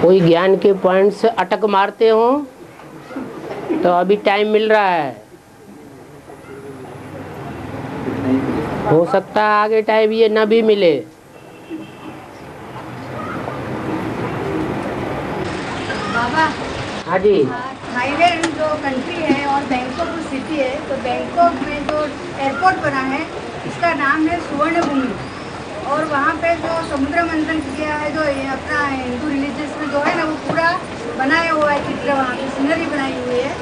कोई ज्ञान के पॉइंट से अटक मारते हो तो अभी टाइम मिल रहा है, हो सकता है आगे टाइम ये न भी मिले। बाबा, हाँ जी। थाईलैंड जो कंट्री है और बैंकॉक जो सिटी है, तो बैंकॉक में जो एयरपोर्ट बना है इसका नाम है सुवर्ण भूमि। और वहाँ पे जो समुद्र मंथन किया है, जो अपना हिंदू रिलीजियस में जो है ना, वो पूरा बनाया हुआ है चित्र, वहाँ पे सीनरी बनाई हुई है।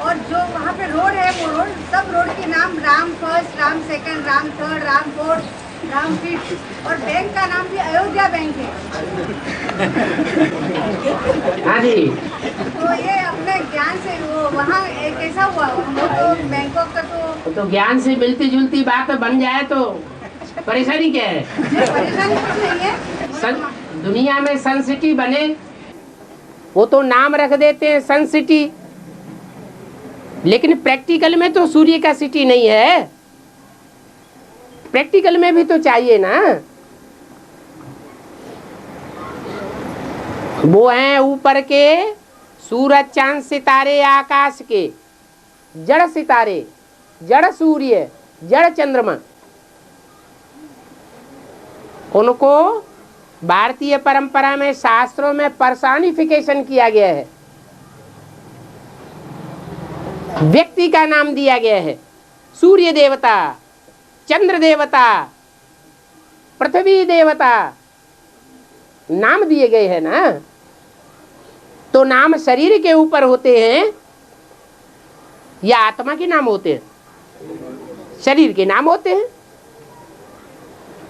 और जो वहाँ पे रोड है, वो रोड, सब रोड के नाम Ram first, Ram second, Ram third, Ram fourth, Ram fifth, और बैंक का नाम भी अयोध्या बैंक है। हाँ जी। तो ये अपने ज्ञान से वो वहाँ कैसा हुआ, वो तो बैंकॉक का तो ज्ञान से मिलती जुलती बात बन जाए तो परेशानी क्या है? परेशानी कुछ नहीं है। दुनिया में सन सिटी बने, वो तो नाम रख देते हैं सन सिटी, लेकिन प्रैक्टिकल में तो सूर्य का सिटी नहीं है। प्रैक्टिकल में भी तो चाहिए ना। वो हैं ऊपर के सूरज चांद सितारे आकाश के, जड़ सितारे, जड़ सूर्य, जड़ चंद्रमा। उनको भारतीय परंपरा में, शास्त्रों में पर्सनिफिकेशन किया गया है, व्यक्ति का नाम दिया गया है। सूर्य देवता, चंद्र देवता, पृथ्वी देवता नाम दिए गए हैं ना। तो नाम शरीर के ऊपर होते हैं या आत्मा के नाम होते हैं? शरीर के नाम होते हैं।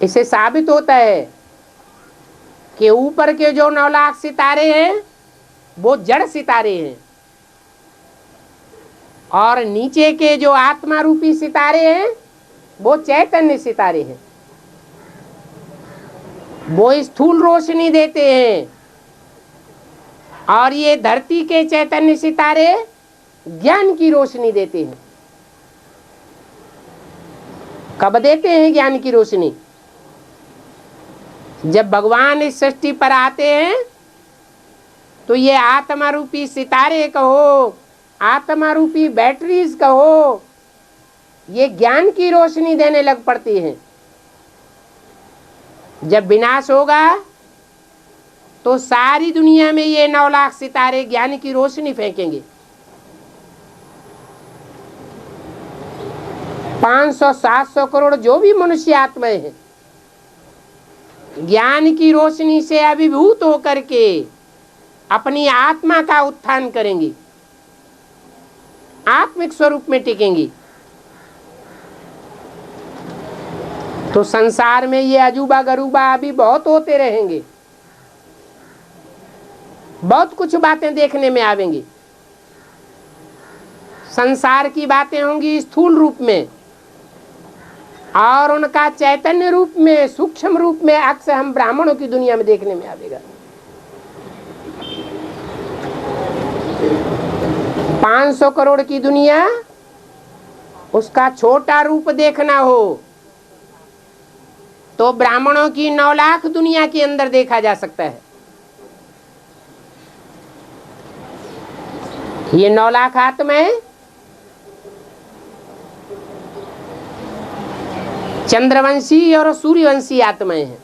इससे साबित होता है कि ऊपर के जो 9 लाख सितारे हैं वो जड़ सितारे हैं, और नीचे के जो आत्मा रूपी सितारे हैं वो चैतन्य सितारे हैं। वो स्थूल रोशनी देते हैं, और ये धरती के चैतन्य सितारे ज्ञान की रोशनी देते हैं। कब देते हैं ज्ञान की रोशनी? जब भगवान इस सृष्टि पर आते हैं तो ये आत्मा रूपी सितारे कहो, आत्मा रूपी बैटरीज कहो, ये ज्ञान की रोशनी देने लग पड़ती हैं। जब विनाश होगा तो सारी दुनिया में ये 9 लाख सितारे ज्ञान की रोशनी फेंकेंगे। 500-700 करोड़ जो भी मनुष्य आत्माएं हैं, ज्ञान की रोशनी से अभिभूत होकर के अपनी आत्मा का उत्थान करेंगी, आत्मिक स्वरूप में टिकेंगी। तो संसार में ये अजूबा गरूबा अभी बहुत होते रहेंगे, बहुत कुछ बातें देखने में आवेंगी। संसार की बातें होंगी स्थूल रूप में, और उनका चैतन्य रूप में, सूक्ष्म रूप में अक्सर हम ब्राह्मणों की दुनिया में देखने में आवेगा। 500 करोड़ की दुनिया, उसका छोटा रूप देखना हो तो ब्राह्मणों की 9 लाख दुनिया के अंदर देखा जा सकता है। ये 9 लाख आत्माएं चंद्रवंशी और सूर्यवंशी आत्माएं हैं।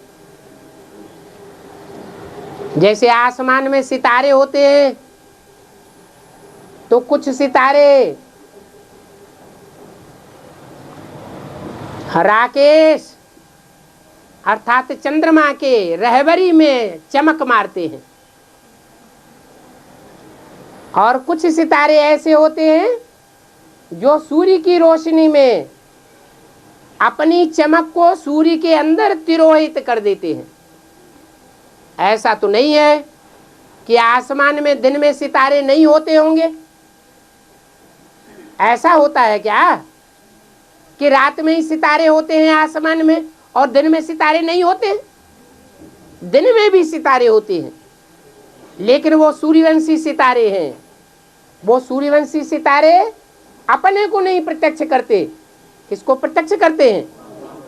जैसे आसमान में सितारे होते हैं तो कुछ सितारे राकेश अर्थात चंद्रमा के रहबरी में चमक मारते हैं, और कुछ सितारे ऐसे होते हैं जो सूर्य की रोशनी में अपनी चमक को सूर्य के अंदर तिरोहित कर देते हैं। ऐसा तो नहीं है कि आसमान में दिन में सितारे नहीं होते होंगे। ऐसा होता है क्या कि रात में ही सितारे होते हैं आसमान में और दिन में सितारे नहीं होते? दिन में भी सितारे होते हैं, लेकिन वो सूर्यवंशी सितारे हैं। वो सूर्यवंशी सितारे अपने को नहीं प्रत्यक्ष करते। किसको प्रत्यक्ष करते हैं?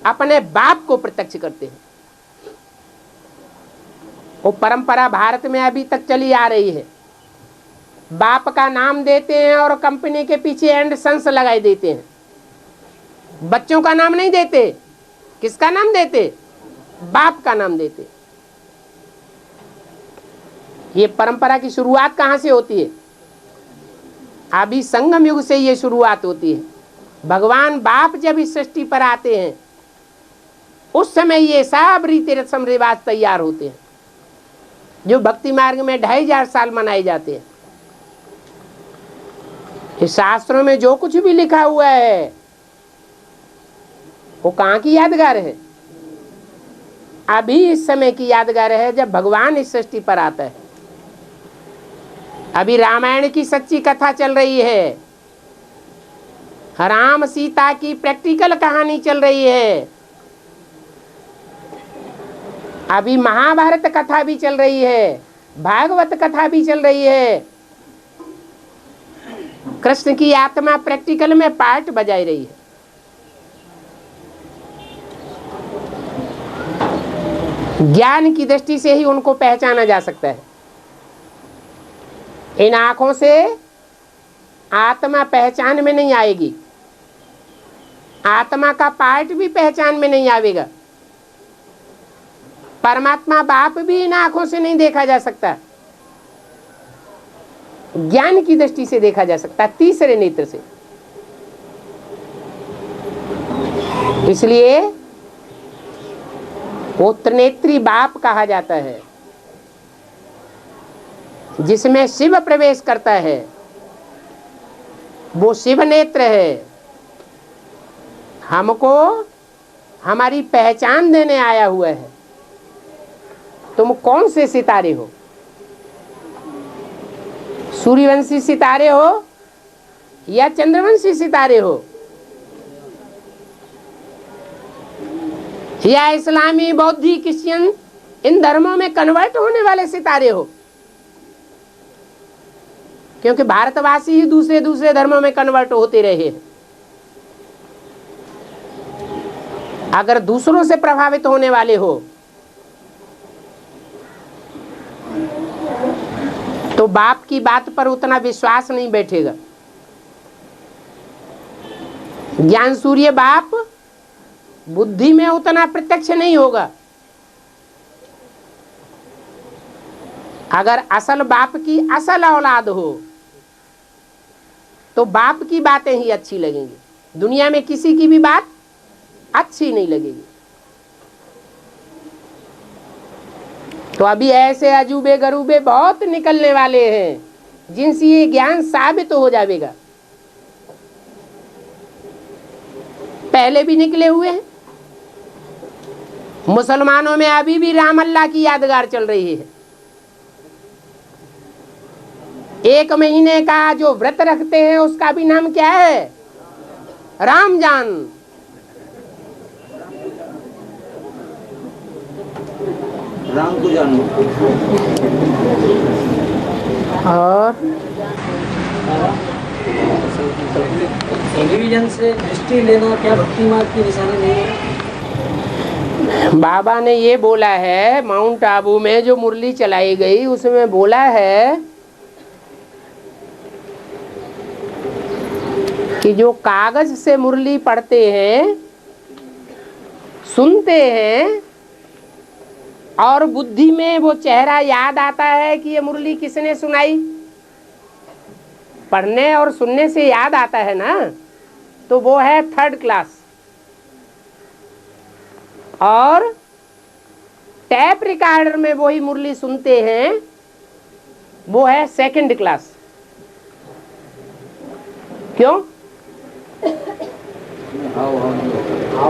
अपने बाप को प्रत्यक्ष करते हैं। वो परंपरा भारत में अभी तक चली आ रही है। बाप का नाम देते हैं और कंपनी के पीछे एंड सन्स लगाए देते हैं। बच्चों का नाम नहीं देते। किसका नाम देते? बाप का नाम देते। ये परंपरा की शुरुआत कहां से होती है? अभी संगम युग से ये शुरुआत होती है। भगवान बाप जब इस सृष्टि पर आते हैं उस समय ये सब रीति रस्म रिवाज तैयार होते हैं जो भक्ति मार्ग में 2500 साल मनाए जाते हैं। इस शास्त्रों में जो कुछ भी लिखा हुआ है वो कहाँ की यादगार है? अभी इस समय की यादगार है जब भगवान इस सृष्टि पर आता है। अभी रामायण की सच्ची कथा चल रही है, राम सीता की प्रैक्टिकल कहानी चल रही है, अभी महाभारत कथा भी चल रही है, भागवत कथा भी चल रही है। कृष्ण की आत्मा प्रैक्टिकल में पार्ट बजाई रही है। ज्ञान की दृष्टि से ही उनको पहचाना जा सकता है। इन आंखों से आत्मा पहचान में नहीं आएगी, आत्मा का पार्ट भी पहचान में नहीं आवेगा। परमात्मा बाप भी इन आंखों से नहीं देखा जा सकता, ज्ञान की दृष्टि से देखा जा सकता, तीसरे नेत्र से। इसलिए वो त्रिनेत्री बाप कहा जाता है, जिसमें शिव प्रवेश करता है वो शिव नेत्र है। हमको हमारी पहचान देने आया हुआ है। तुम कौन से सितारे हो? सूर्यवंशी सितारे हो या चंद्रवंशी सितारे हो या इस्लामी, बौद्धी, क्रिश्चियन इन धर्मों में कन्वर्ट होने वाले सितारे हो? क्योंकि भारतवासी ही दूसरे दूसरे धर्मों में कन्वर्ट होते रहे हैं। अगर दूसरों से प्रभावित होने वाले हो तो बाप की बात पर उतना विश्वास नहीं बैठेगा। ज्ञान सूर्य बाप बुद्धि में उतना प्रत्यक्ष नहीं होगा। अगर असल बाप की असल औलाद हो तो बाप की बातें ही अच्छी लगेंगी, दुनिया में किसी की भी बात अच्छी नहीं लगेगी। तो अभी ऐसे अजूबे गरूबे बहुत निकलने वाले हैं जिनसे ये ज्ञान साबित हो जाएगा। पहले भी निकले हुए हैं। मुसलमानों में अभी भी राम अल्लाह की यादगार चल रही है। 1 महीने का जो व्रत रखते हैं उसका भी नाम क्या है? रामजान। राम को जानो। और टेलीविजन से दृष्टि लेना क्या भक्ति मार्ग की निशानी नहीं है? बाबा ने ये बोला है, माउंट आबू में जो मुरली चलाई गई उसमें बोला है कि जो कागज से मुरली पढ़ते हैं, सुनते हैं और बुद्धि में वो चेहरा याद आता है कि ये मुरली किसने सुनाई, पढ़ने और सुनने से याद आता है ना, तो वो है 3rd क्लास। और टैप रिकॉर्डर में वही मुरली सुनते हैं वो है 2nd क्लास। क्यों?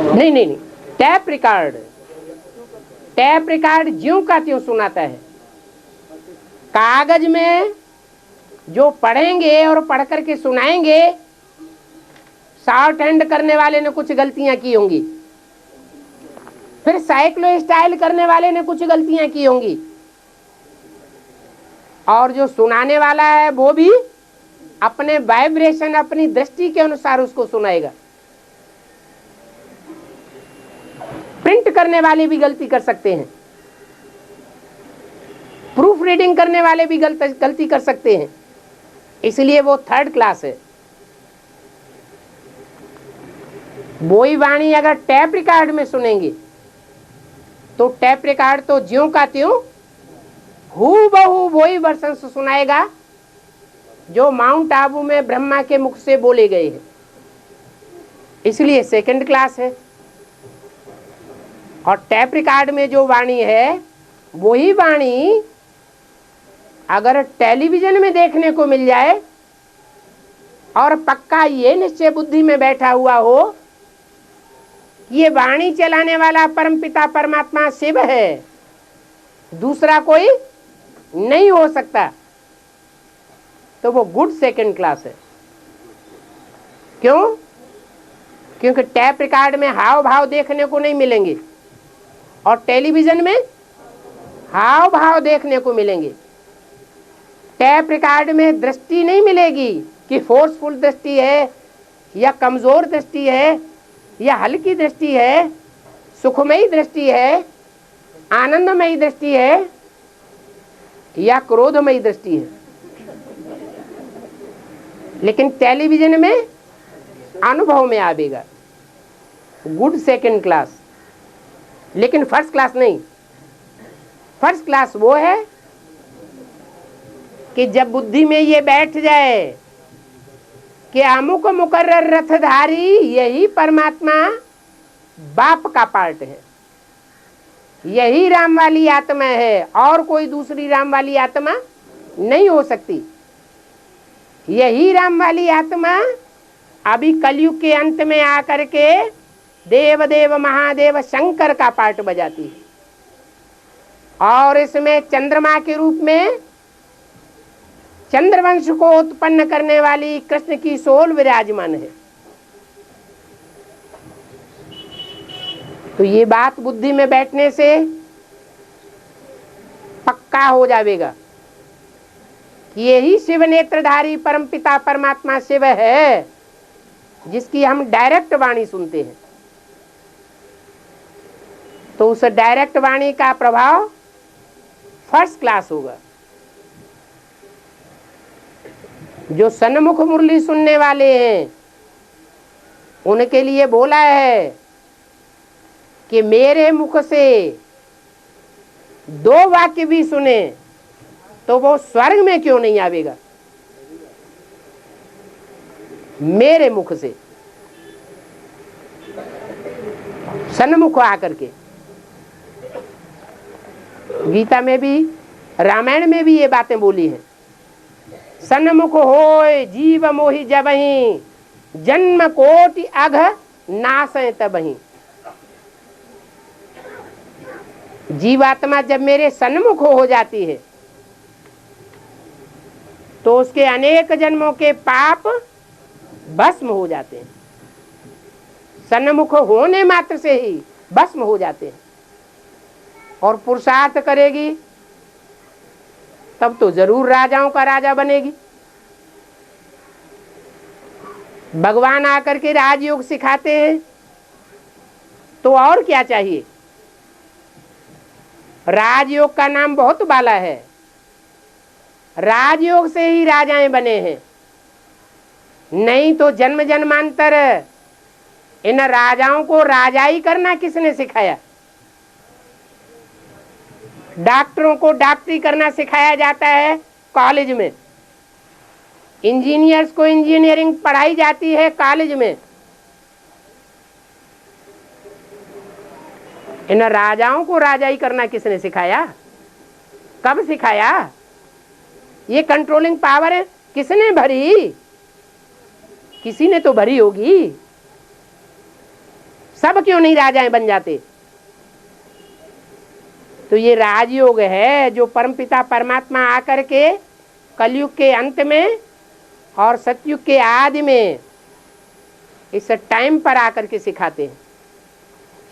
नहीं नहीं नहीं, टैप रिकॉर्ड ज्यों का त्यों सुनाता है। कागज में जो पढ़ेंगे और पढ़ करके सुनाएंगे, शॉर्ट हैंड करने वाले ने कुछ गलतियां की होंगी, फिर साइक्लो स्टाइल करने वाले ने कुछ गलतियां की होंगी, और जो सुनाने वाला है वो भी अपने वाइब्रेशन, अपनी दृष्टि के अनुसार उसको सुनाएगा। प्रिंट करने वाले भी गलती कर सकते हैं। प्रूफ रीडिंग करने वाले भी गलती कर सकते हैं, इसलिए वो थर्ड क्लास है। वही वाणी अगर टैप रिकॉर्ड में सुनेंगे तो टैप रिकॉर्ड तो ज्यों का त्यों हूबहू वही वर्षन सुनाएगा जो माउंट आबू में ब्रह्मा के मुख से बोले गए हैं, इसलिए सेकंड क्लास है। और टैप रिकॉर्ड में जो वाणी है वही वाणी अगर टेलीविजन में देखने को मिल जाए और पक्का ये निश्चय बुद्धि में बैठा हुआ हो ये वाणी चलाने वाला परमपिता परमात्मा शिव है, दूसरा कोई नहीं हो सकता, तो वो गुड सेकंड क्लास है। क्यों? क्योंकि टैप रिकॉर्ड में हाव भाव देखने को नहीं मिलेंगे और टेलीविजन में हाव भाव देखने को मिलेंगे। टैप रिकॉर्ड में दृष्टि नहीं मिलेगी कि फोर्सफुल दृष्टि है या कमजोर दृष्टि है या हल्की दृष्टि है, सुखमयी दृष्टि है, आनंदमयी दृष्टि है या क्रोधमयी दृष्टि है। लेकिन टेलीविजन में अनुभव में आवेगा, गुड सेकंड क्लास। लेकिन फर्स्ट क्लास नहीं। फर्स्ट क्लास वो है कि जब बुद्धि में ये बैठ जाए कि अमुक मुकर्रर रथधारी यही परमात्मा बाप का पार्ट है, यही राम वाली आत्मा है और कोई दूसरी राम वाली आत्मा नहीं हो सकती। यही राम वाली आत्मा अभी कलयुग के अंत में आकर के देव देव महादेव शंकर का पार्ट बजाती है और इसमें चंद्रमा के रूप में चंद्रवंश को उत्पन्न करने वाली कृष्ण की सोल विराजमान है। तो ये बात बुद्धि में बैठने से पक्का हो जाएगा कि यही शिव नेत्रधारी परमपिता परमात्मा शिव है जिसकी हम डायरेक्ट वाणी सुनते हैं। तो उस डायरेक्ट वाणी का प्रभाव फर्स्ट क्लास होगा। जो सन्मुख मुरली सुनने वाले हैं उनके लिए बोला है कि मेरे मुख से 2 वाक्य भी सुने तो वो स्वर्ग में क्यों नहीं आवेगा। मेरे मुख से सन्मुख आकर के, गीता में भी रामायण में भी ये बातें बोली हैं। सन्मुख होय जीव मोहि जबहि जन्म कोटि अघ नासै तबहि। जीवात्मा जब मेरे सन्मुख हो जाती है तो उसके अनेक जन्मों के पाप भस्म हो जाते हैं। सन्मुख होने मात्र से ही भस्म हो जाते हैं। और पुरुषार्थ करेगी तब तो जरूर राजाओं का राजा बनेगी। भगवान आकर के राजयोग सिखाते हैं तो और क्या चाहिए। राजयोग का नाम बहुत बाला है, राजयोग से ही राजाएं बने हैं, नहीं तो जन्म जन्मांतर इन राजाओं को राजाई करना किसने सिखाया। डॉक्टरों को डॉक्टरी करना सिखाया जाता है कॉलेज में, इंजीनियर्स को इंजीनियरिंग पढ़ाई जाती है कॉलेज में। इन राजाओं को राजाई करना किसने सिखाया, कब सिखाया। ये कंट्रोलिंग पावर किसने भरी, किसी ने तो भरी होगी। सब क्यों नहीं राजाएं बन जाते। तो ये राजयोग है जो परमपिता परमात्मा आकर के कलयुग के अंत में और सतयुग के आदि में इस टाइम पर आकर के सिखाते हैं।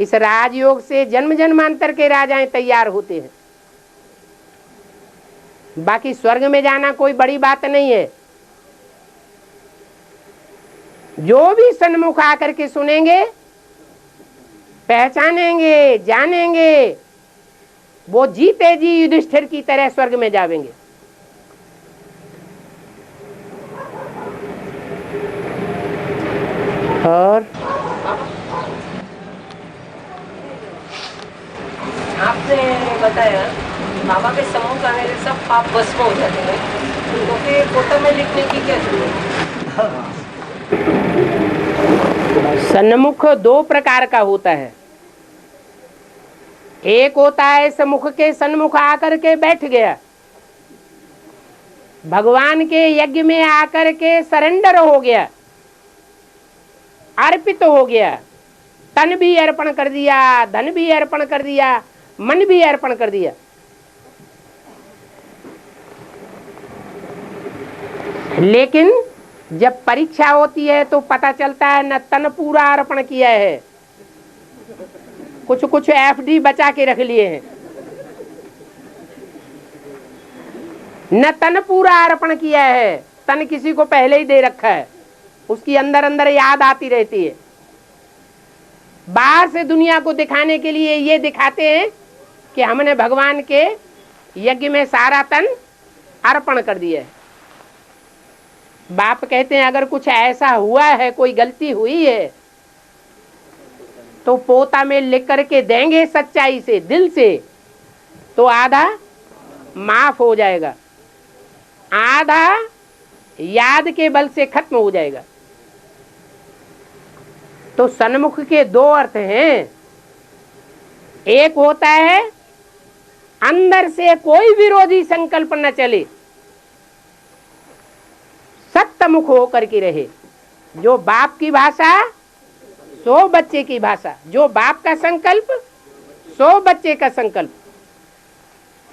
इस राजयोग से जन्म जन्मांतर के राजाएं तैयार होते हैं। बाकी स्वर्ग में जाना कोई बड़ी बात नहीं है। जो भी सन्मुख आकर के सुनेंगे, पहचानेंगे, जानेंगे वो जीते जी युधिष्ठिर की तरह स्वर्ग में जावेंगे। और आपने बताया बाबा के समूह का है सब पाप भस्म हो जाते हैं, तो फिर फोटो में लिखने की क्या जरूरत है? सन्मुख दो प्रकार का होता है। एक होता है सम्मुख के सन्मुख आकर के बैठ गया, भगवान के यज्ञ में आकर के सरेंडर हो गया, अर्पित हो गया, तन भी अर्पण कर दिया, धन भी अर्पण कर दिया, मन भी अर्पण कर दिया। लेकिन जब परीक्षा होती है तो पता चलता है न तन पूरा अर्पण किया है, कुछ कुछ एफडी बचा के रख लिए हैं, न तन पूरा अर्पण किया है, तन किसी को पहले ही दे रखा है, उसकी अंदर अंदर याद आती रहती है। बाहर से दुनिया को दिखाने के लिए ये दिखाते हैं कि हमने भगवान के यज्ञ में सारा तन अर्पण कर दिया है। बाप कहते हैं अगर कुछ ऐसा हुआ है, कोई गलती हुई है, तो पोता में लिख करके देंगे सच्चाई से, दिल से, तो आधा माफ हो जाएगा, आधा याद के बल से खत्म हो जाएगा। तो सन्मुख के दो अर्थ हैं। एक होता है अंदर से कोई विरोधी संकल्प न चले, सत्यमुख होकर के रहे। जो बाप की भाषा सो बच्चे की भाषा, जो बाप का संकल्प सो बच्चे का संकल्प,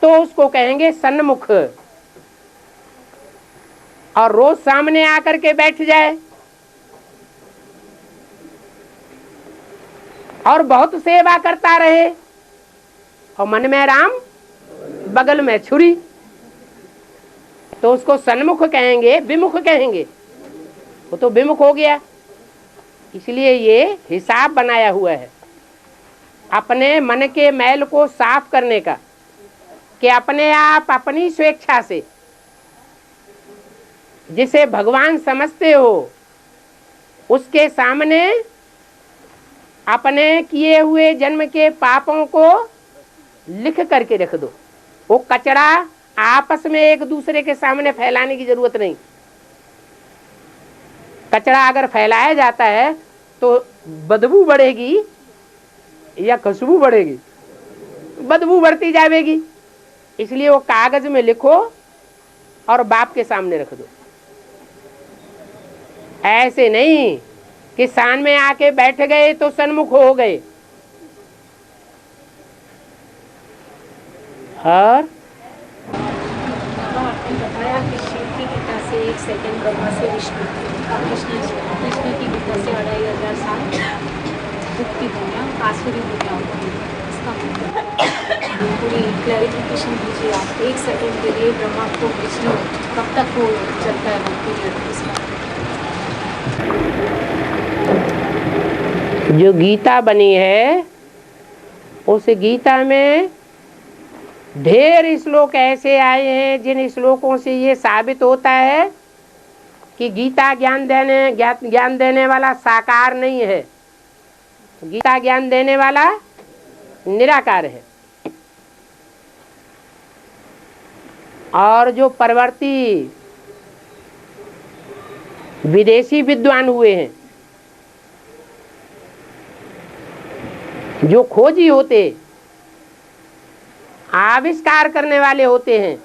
तो उसको कहेंगे सन्मुख। और रोज सामने आकर के बैठ जाए और बहुत सेवा करता रहे और मन में राम बगल में छुरी, तो उसको सन्मुख कहेंगे, विमुख कहेंगे। वो तो विमुख हो गया। इसलिए ये हिसाब बनाया हुआ है अपने मन के मैल को साफ करने का, कि अपने आप अपनी स्वेच्छा से जिसे भगवान समझते हो उसके सामने अपने किए हुए जन्म के पापों को लिख करके रख दो। वो कचरा आपस में एक दूसरे के सामने फैलाने की जरूरत नहीं। कचरा अगर फैलाया जाता है तो बदबू बढ़ेगी या खुशबू बढ़ेगी? बदबू बढ़ती जाएगी। इसलिए वो कागज में लिखो और बाप के सामने रख दो। ऐसे नहीं कि सान में आके बैठ गए तो सन्मुख हो गए। और बताया कि शिव की गीता से 1 सेकंड, ब्रह्मा से विष्णु, कृष्ण की गीता से 2500 साल मुक्ति दुनिया, आसुरी दुनिया होती है। इसका मतलब पूरी क्लैरिफिकेशन दीजिए आप। 1 सेकंड के लिए ब्रह्मा को विष्णु कब तक वो चलता है वो पीरियड? इसका जो गीता बनी है उस गीता में ढेर श्लोक ऐसे आए हैं जिन श्लोकों से ये साबित होता है कि गीता ज्ञान देने वाला साकार नहीं है, गीता ज्ञान देने वाला निराकार है। और जो परवर्ती विदेशी विद्वान हुए हैं, जो खोजी होते, आविष्कार करने वाले होते हैं,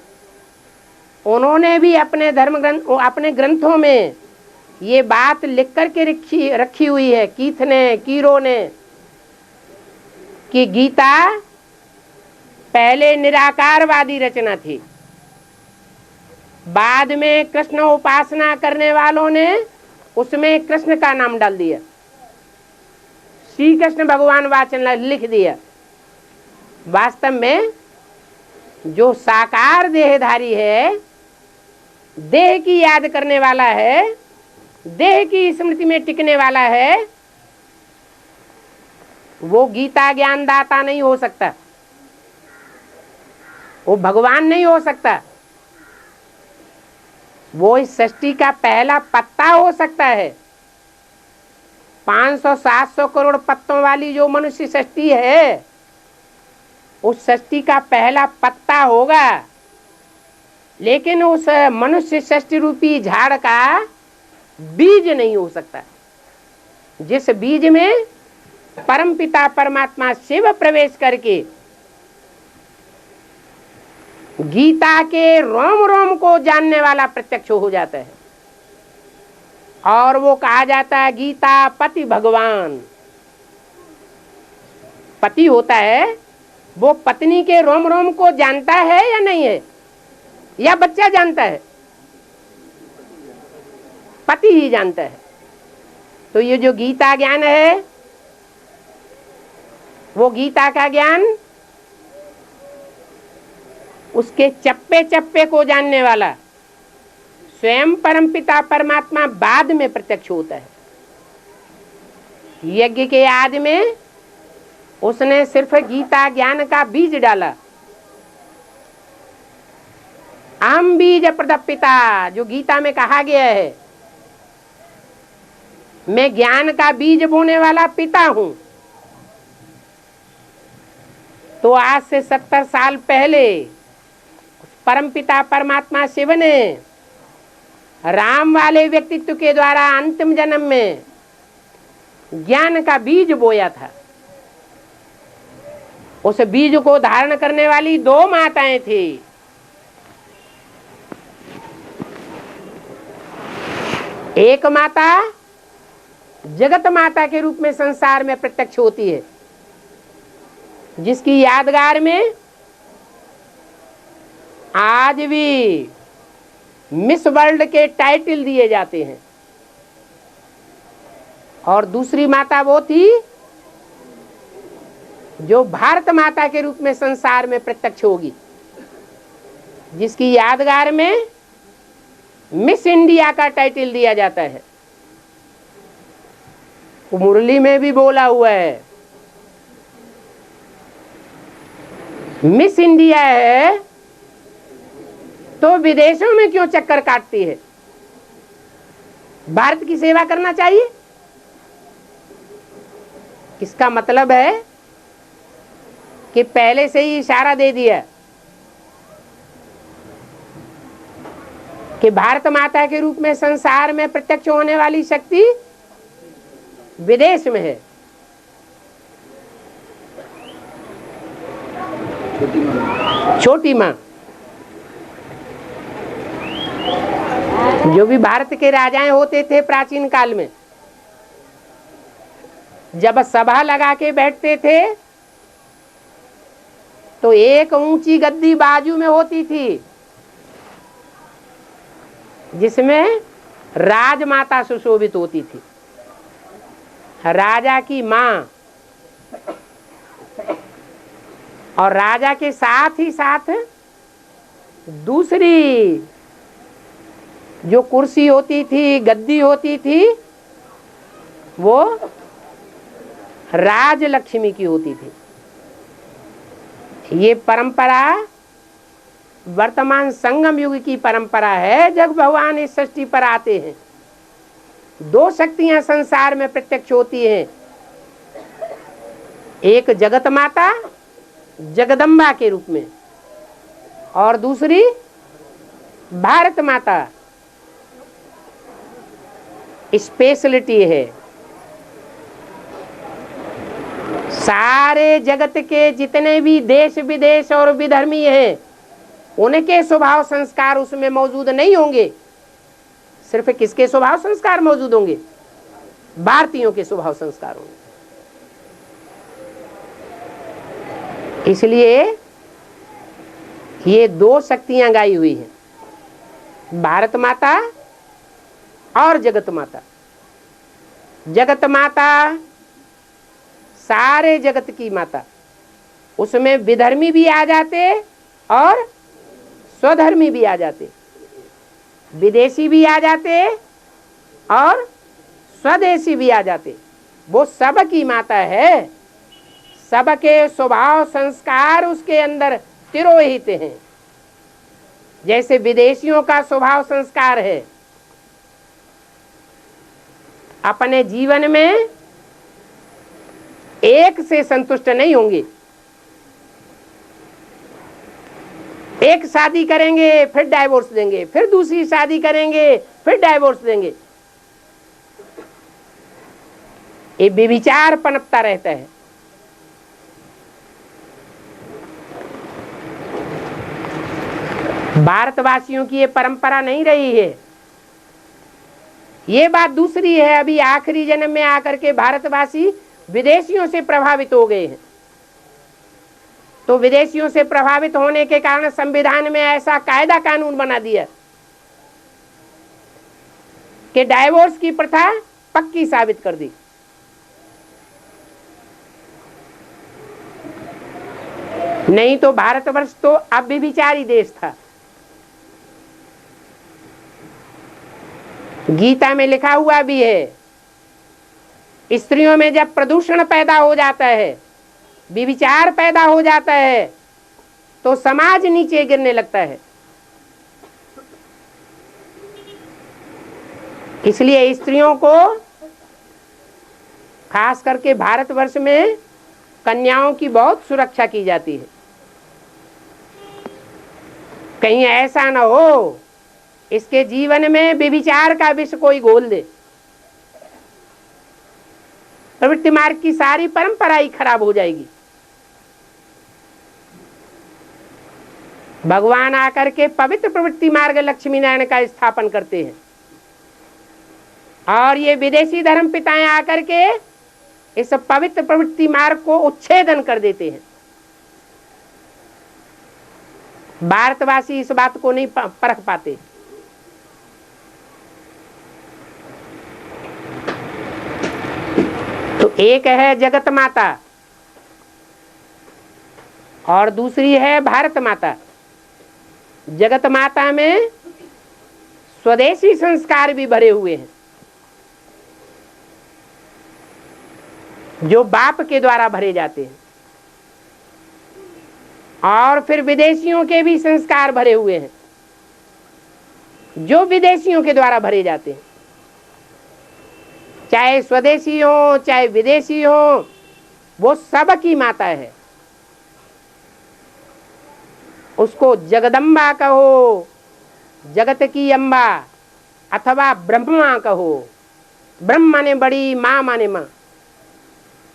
उन्होंने भी अपने अपने ग्रंथों में ये बात लिख करके रखी हुई है, कीथ ने, कीरो ने, कि गीता पहले निराकारवादी रचना थी, बाद में कृष्ण उपासना करने वालों ने उसमें कृष्ण का नाम डाल दिया, श्री कृष्ण भगवान वाचन लिख दिया। वास्तव में जो साकार देहधारी है, देह की याद करने वाला है, देह की स्मृति में टिकने वाला है, वो गीता ज्ञान दाता नहीं हो सकता। वो भगवान नहीं हो सकता, वो इस सृष्टि का पहला पत्ता हो सकता है। 500-700 करोड़ पत्तों वाली जो मनुष्य सृष्टि है, उस सृष्टि का पहला पत्ता होगा, लेकिन उस मनुष्य सृष्टि रूपी झाड़ का बीज नहीं हो सकता, जिस बीज में परमपिता परमात्मा शिव प्रवेश करके गीता के रोम रोम को जानने वाला प्रत्यक्ष हो जाता है। और वो कहा जाता है गीता पति भगवान। पति होता है, वो पत्नी के रोम रोम को जानता है या नहीं है, या बच्चा जानता है? पति ही जानता है। तो ये जो गीता ज्ञान है, वो गीता का ज्ञान उसके चप्पे चप्पे को जानने वाला स्वयं परमपिता परमात्मा बाद में प्रत्यक्ष होता है। यज्ञ के आदि में उसने सिर्फ गीता ज्ञान का बीज डाला। अहम बीज प्रदपिता, जो गीता में कहा गया है, मैं ज्ञान का बीज बोने वाला पिता हूं। तो आज से 70 साल पहले परमपिता परमात्मा शिव ने राम वाले व्यक्तित्व के द्वारा अंतिम जन्म में ज्ञान का बीज बोया था। उस बीज को धारण करने वाली 2 माताएं थी। एक माता जगत माता के रूप में संसार में प्रत्यक्ष होती है, जिसकी यादगार में आज भी मिस वर्ल्ड के टाइटल दिए जाते हैं। और दूसरी माता वो थी जो भारत माता के रूप में संसार में प्रत्यक्ष होगी, जिसकी यादगार में मिस इंडिया का टाइटल दिया जाता है। मुरली में भी बोला हुआ है, मिस इंडिया है तो विदेशों में क्यों चक्कर काटती है? भारत की सेवा करना चाहिए। इसका मतलब है कि पहले से ही इशारा दे दिया कि भारत माता के रूप में संसार में प्रत्यक्ष होने वाली शक्ति विदेश में है। छोटी माँ जो भी भारत के राजाएं होते थे प्राचीन काल में, जब सभा लगा के बैठते थे तो एक ऊंची गद्दी बाजू में होती थी, जिसमें राजमाता सुशोभित होती थी। राजा की मां और राजा के साथ ही साथ दूसरी जो कुर्सी होती थी, गद्दी होती थी, वो राजलक्ष्मी की होती थी। ये परंपरा वर्तमान संगम युग की परंपरा है। जब भगवान इस सृष्टि पर आते हैं, 2 शक्तियां संसार में प्रत्यक्ष होती हैं। एक जगत माता जगदम्बा के रूप में, और दूसरी भारत माता। स्पेशलिटी है, सारे जगत के जितने भी देश विदेश और विधर्मी हैं, उनके स्वभाव संस्कार उसमें मौजूद नहीं होंगे। सिर्फ किसके स्वभाव संस्कार मौजूद होंगे? भारतीयों के स्वभाव संस्कार होंगे। इसलिए ये 2 शक्तियां गाई हुई हैं, भारत माता और जगत माता। जगत माता सारे जगत की माता, उसमें विधर्मी भी आ जाते और स्वधर्मी भी आ जाते, विदेशी भी आ जाते और स्वदेशी भी आ जाते। वो सबकी माता है। सबके स्वभाव संस्कार उसके अंदर तिरोहित हैं। जैसे विदेशियों का स्वभाव संस्कार है, अपने जीवन में एक से संतुष्ट नहीं होंगे। एक शादी करेंगे फिर डाइवोर्स देंगे, फिर दूसरी शादी करेंगे फिर डाइवोर्स देंगे। ये व्यभिचार पनपता रहता है। भारतवासियों की ये परंपरा नहीं रही है। ये बात दूसरी है, अभी आखिरी जन्म में आकर के भारतवासी विदेशियों से प्रभावित हो गए हैं। तो विदेशियों से प्रभावित होने के कारण संविधान में ऐसा कायदा कानून बना दिया कि डाइवोर्स की प्रथा पक्की साबित कर दी। नहीं तो भारतवर्ष तो अब व्यभिचारी देश था। गीता में लिखा हुआ भी है, स्त्रियों में जब प्रदूषण पैदा हो जाता है, व्यभिचार पैदा हो जाता है, तो समाज नीचे गिरने लगता है। इसलिए स्त्रियों को खास करके भारतवर्ष में कन्याओं की बहुत सुरक्षा की जाती है। कहीं ऐसा न हो इसके जीवन में व्यभिचार का विष कोई घोल दे, प्रवृत्ति मार्ग की सारी परंपरा ही खराब हो जाएगी। भगवान आकर के पवित्र प्रवृत्ति मार्ग लक्ष्मी नारायण का स्थापन करते हैं और ये विदेशी धर्म पिताएं आकर के इस पवित्र प्रवृत्ति मार्ग को उच्छेदन कर देते हैं। भारतवासी इस बात को नहीं परख पाते। तो एक है जगत माता और दूसरी है भारत माता। जगत माता में स्वदेशी संस्कार भी भरे हुए हैं, जो बाप के द्वारा भरे जाते हैं, और फिर विदेशियों के भी संस्कार भरे हुए हैं, जो विदेशियों के द्वारा भरे जाते हैं। चाहे स्वदेशी हो चाहे विदेशी हो, वो सबकी माता है। उसको जगदम्बा कहो, जगत की अम्बा, अथवा ब्रह्मा कहो। ब्रह्म माने बड़ी, माँ माने माँ,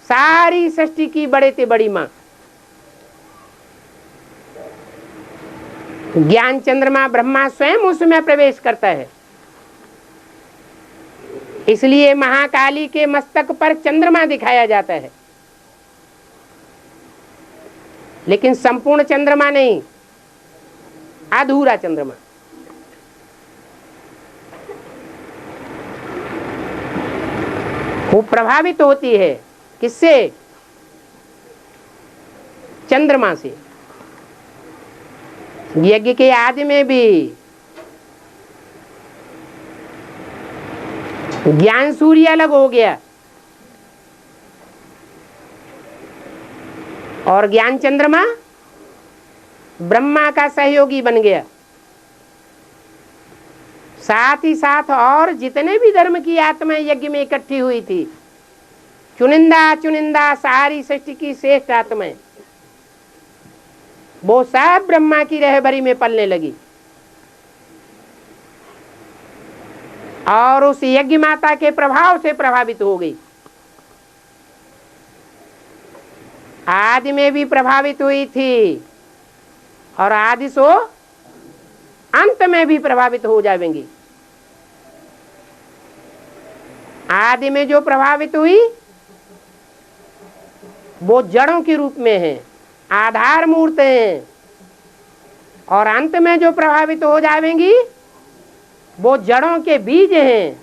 सारी सृष्टि की बड़े ते बड़ी माँ। ज्ञान चंद्रमा ब्रह्मा स्वयं उसमें प्रवेश करता है। इसलिए महाकाली के मस्तक पर चंद्रमा दिखाया जाता है, लेकिन संपूर्ण चंद्रमा नहीं, अधूरा चंद्रमा। वो प्रभावित होती है किससे? चंद्रमा से। यज्ञ के आदि में भी ज्ञान सूर्य अलग हो गया और ज्ञान चंद्रमा ब्रह्मा का सहयोगी बन गया। साथ ही साथ और जितने भी धर्म की आत्माएं यज्ञ में इकट्ठी हुई थी, चुनिंदा चुनिंदा सारी सृष्टि की श्रेष्ठ आत्माएं, वो सब ब्रह्मा की रहबरी में पलने लगी और उस यज्ञ माता के प्रभाव से प्रभावित हो गई। आदि में भी प्रभावित हुई थी और आदि सो अंत में भी प्रभावित हो जाएंगी। आदि में जो प्रभावित हुई वो जड़ों के रूप में है, आधार मूर्त हैं, और अंत में जो प्रभावित हो जाएंगी वो जड़ों के बीज हैं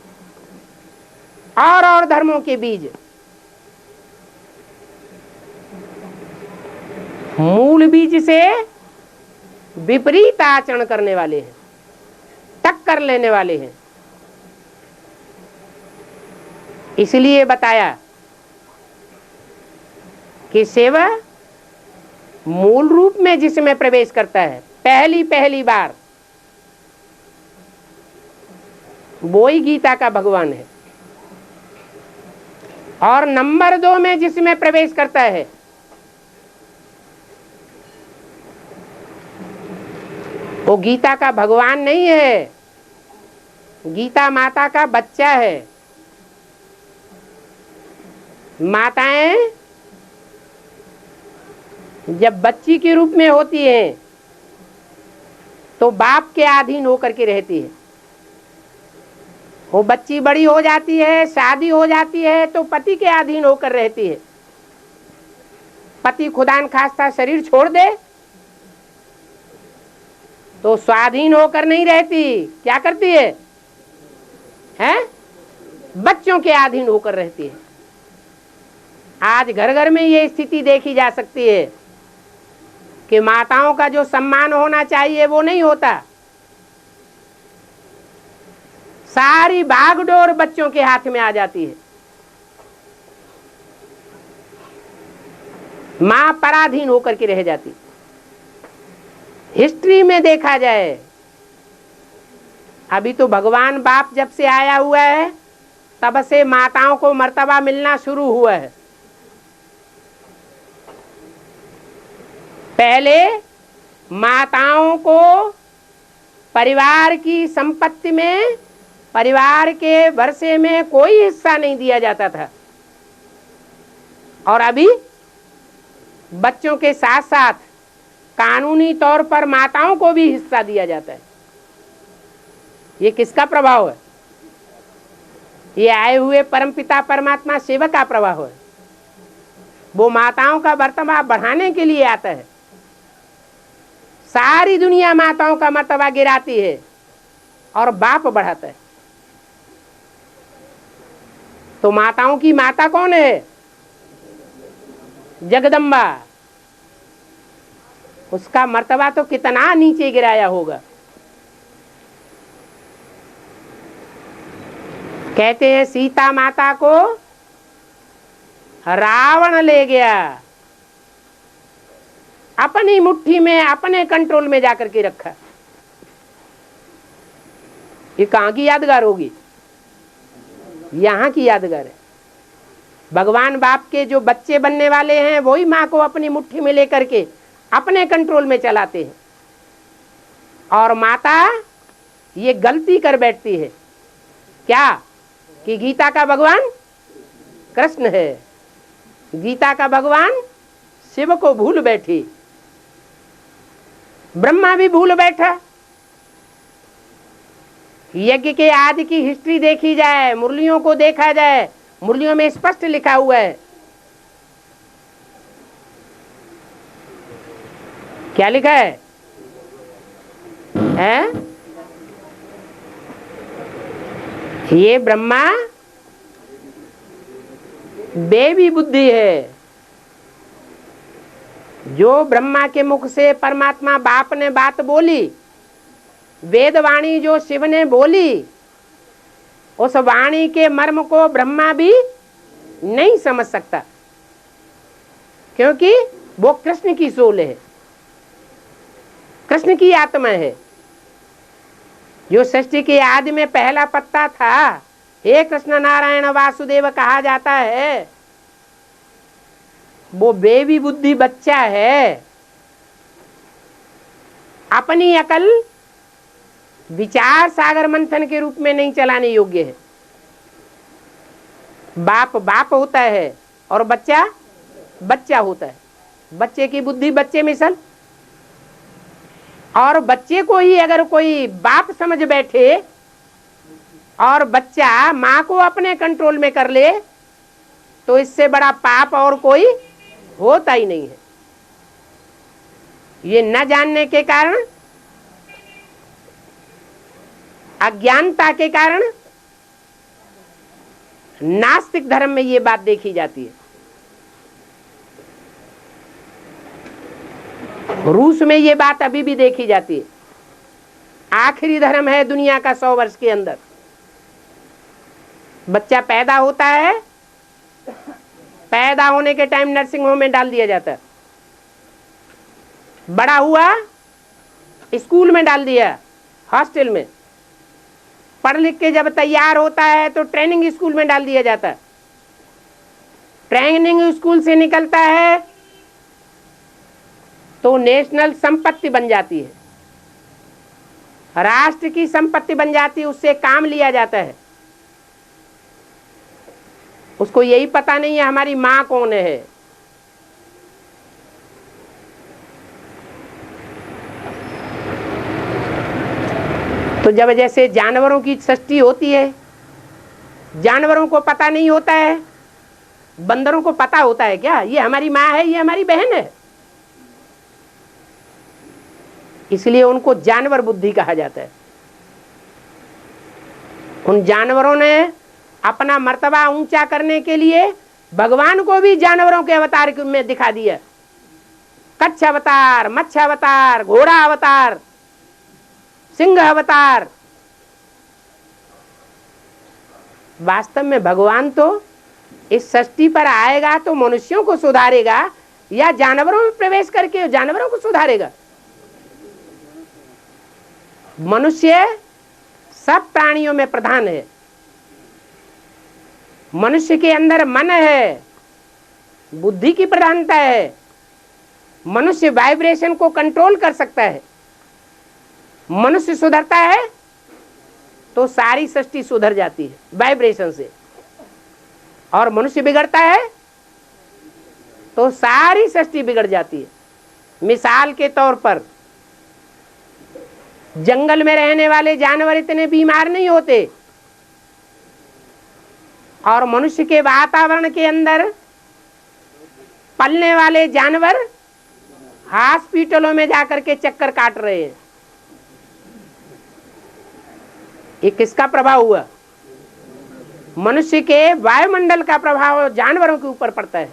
और धर्मों के बीज। मूल बीज से विपरीत आचरण करने वाले हैं, टक्कर लेने वाले हैं। इसलिए बताया कि सेवा मूल रूप में जिसमें प्रवेश करता है पहली बार, वो ही गीता का भगवान है। और नंबर 2 में जिसमें प्रवेश करता है वो गीता का भगवान नहीं है, गीता माता का बच्चा है। माताएं जब बच्ची के रूप में होती हैं तो बाप के अधीन होकर के रहती है। वो बच्ची बड़ी हो जाती है, शादी हो जाती है तो पति के अधीन होकर रहती है। पति खुदान खास्ता शरीर छोड़ दे तो स्वाधीन होकर नहीं रहती, क्या करती है? बच्चों के अधीन होकर रहती है। आज घर घर में ये स्थिति देखी जा सकती है कि माताओं का जो सम्मान होना चाहिए वो नहीं होता। सारी भागडोर बच्चों के हाथ में आ जाती है। मां पराधीन होकर के रह जाती। हिस्ट्री में देखा जाए, अभी तो भगवान बाप जब से आया हुआ है तब से माताओं को मर्तबा मिलना शुरू हुआ है। पहले माताओं को परिवार की संपत्ति में, परिवार के वर्षे में कोई हिस्सा नहीं दिया जाता था, और अभी बच्चों के साथ साथ कानूनी तौर पर माताओं को भी हिस्सा दिया जाता है। ये किसका प्रभाव है? ये आए हुए परमपिता परमात्मा शिव का प्रभाव है। वो माताओं का मर्तबा बढ़ाने के लिए आता है। सारी दुनिया माताओं का मर्तबा गिराती है और बाप बढ़ाता है। तो माताओं की माता कौन है? जगदम्बा। उसका मर्तबा तो कितना नीचे गिराया होगा। कहते हैं सीता माता को रावण ले गया, अपनी मुट्ठी में, अपने कंट्रोल में जाकर के रखा। ये कहां की यादगार होगी? यहां की यादगार है। भगवान बाप के जो बच्चे बनने वाले हैं वही मां को अपनी मुट्ठी में लेकर के अपने कंट्रोल में चलाते हैं। और माता ये गलती कर बैठती है क्या? कि गीता का भगवान कृष्ण है, गीता का भगवान शिव को भूल बैठी। ब्रह्मा भी भूल बैठा। यज्ञ के आदि की हिस्ट्री देखी जाए, मुरलियों को देखा जाए, मुरलियों में स्पष्ट लिखा हुआ है। क्या लिखा है? ये ब्रह्मा बेबी बुद्धि है। जो ब्रह्मा के मुख से परमात्मा बाप ने बात बोली, वेदवाणी जो शिव ने बोली, उस वाणी के मर्म को ब्रह्मा भी नहीं समझ सकता, क्योंकि वो कृष्ण की सोल है, कृष्ण की आत्मा है। जो सृष्टि के आदि में पहला पत्ता था, हे कृष्ण नारायण वासुदेव कहा जाता है, वो बेबी बुद्धि बच्चा है। अपनी अकल विचार सागर मंथन के रूप में नहीं चलाने योग्य है। बाप बाप होता है और बच्चा बच्चा होता है। बच्चे की बुद्धि बच्चे में सल, और बच्चे को ही अगर कोई बाप समझ बैठे और बच्चा माँ को अपने कंट्रोल में कर ले, तो इससे बड़ा पाप और कोई होता ही नहीं है। ये न जानने के कारण, अज्ञानता के कारण नास्तिक धर्म में ये बात देखी जाती है। रूस में ये बात अभी भी देखी जाती है। आखिरी धर्म है दुनिया का 100 वर्ष के अंदर। बच्चा पैदा होता है, पैदा होने के टाइम नर्सिंग होम में डाल दिया जाता है। बड़ा हुआ स्कूल में डाल दिया, हॉस्टल में। पढ़ लिख के जब तैयार होता है तो ट्रेनिंग स्कूल में डाल दिया जाता है। ट्रेनिंग स्कूल से निकलता है तो नेशनल संपत्ति बन जाती है, राष्ट्र की संपत्ति बन जाती है, उससे काम लिया जाता है। उसको यही पता नहीं है हमारी मां कौन है। तो जब जैसे जानवरों की सृष्टि होती है, जानवरों को पता नहीं होता है, बंदरों को पता होता है क्या ये हमारी माँ है, ये हमारी बहन है। इसलिए उनको जानवर बुद्धि कहा जाता है। उन जानवरों ने अपना मर्तबा ऊंचा करने के लिए भगवान को भी जानवरों के अवतार में दिखा दिया। कच्छ अवतार, मत्स्य अवतार, घोड़ा अवतार, सिंह अवतार। वास्तव में भगवान तो इस सृष्टि पर आएगा तो मनुष्यों को सुधारेगा या जानवरों में प्रवेश करके जानवरों को सुधारेगा? मनुष्य सब प्राणियों में प्रधान है। मनुष्य के अंदर मन है, बुद्धि की प्रधानता है। मनुष्य वाइब्रेशन को कंट्रोल कर सकता है। मनुष्य सुधरता है तो सारी सृष्टि सुधर जाती है वाइब्रेशन से, और मनुष्य बिगड़ता है तो सारी सृष्टि बिगड़ जाती है। मिसाल के तौर पर जंगल में रहने वाले जानवर इतने बीमार नहीं होते, और मनुष्य के वातावरण के अंदर पलने वाले जानवर हॉस्पिटलों में जाकर के चक्कर काट रहे हैं। ये किसका प्रभाव हुआ? मनुष्य के वायुमंडल का प्रभाव जानवरों के ऊपर पड़ता है।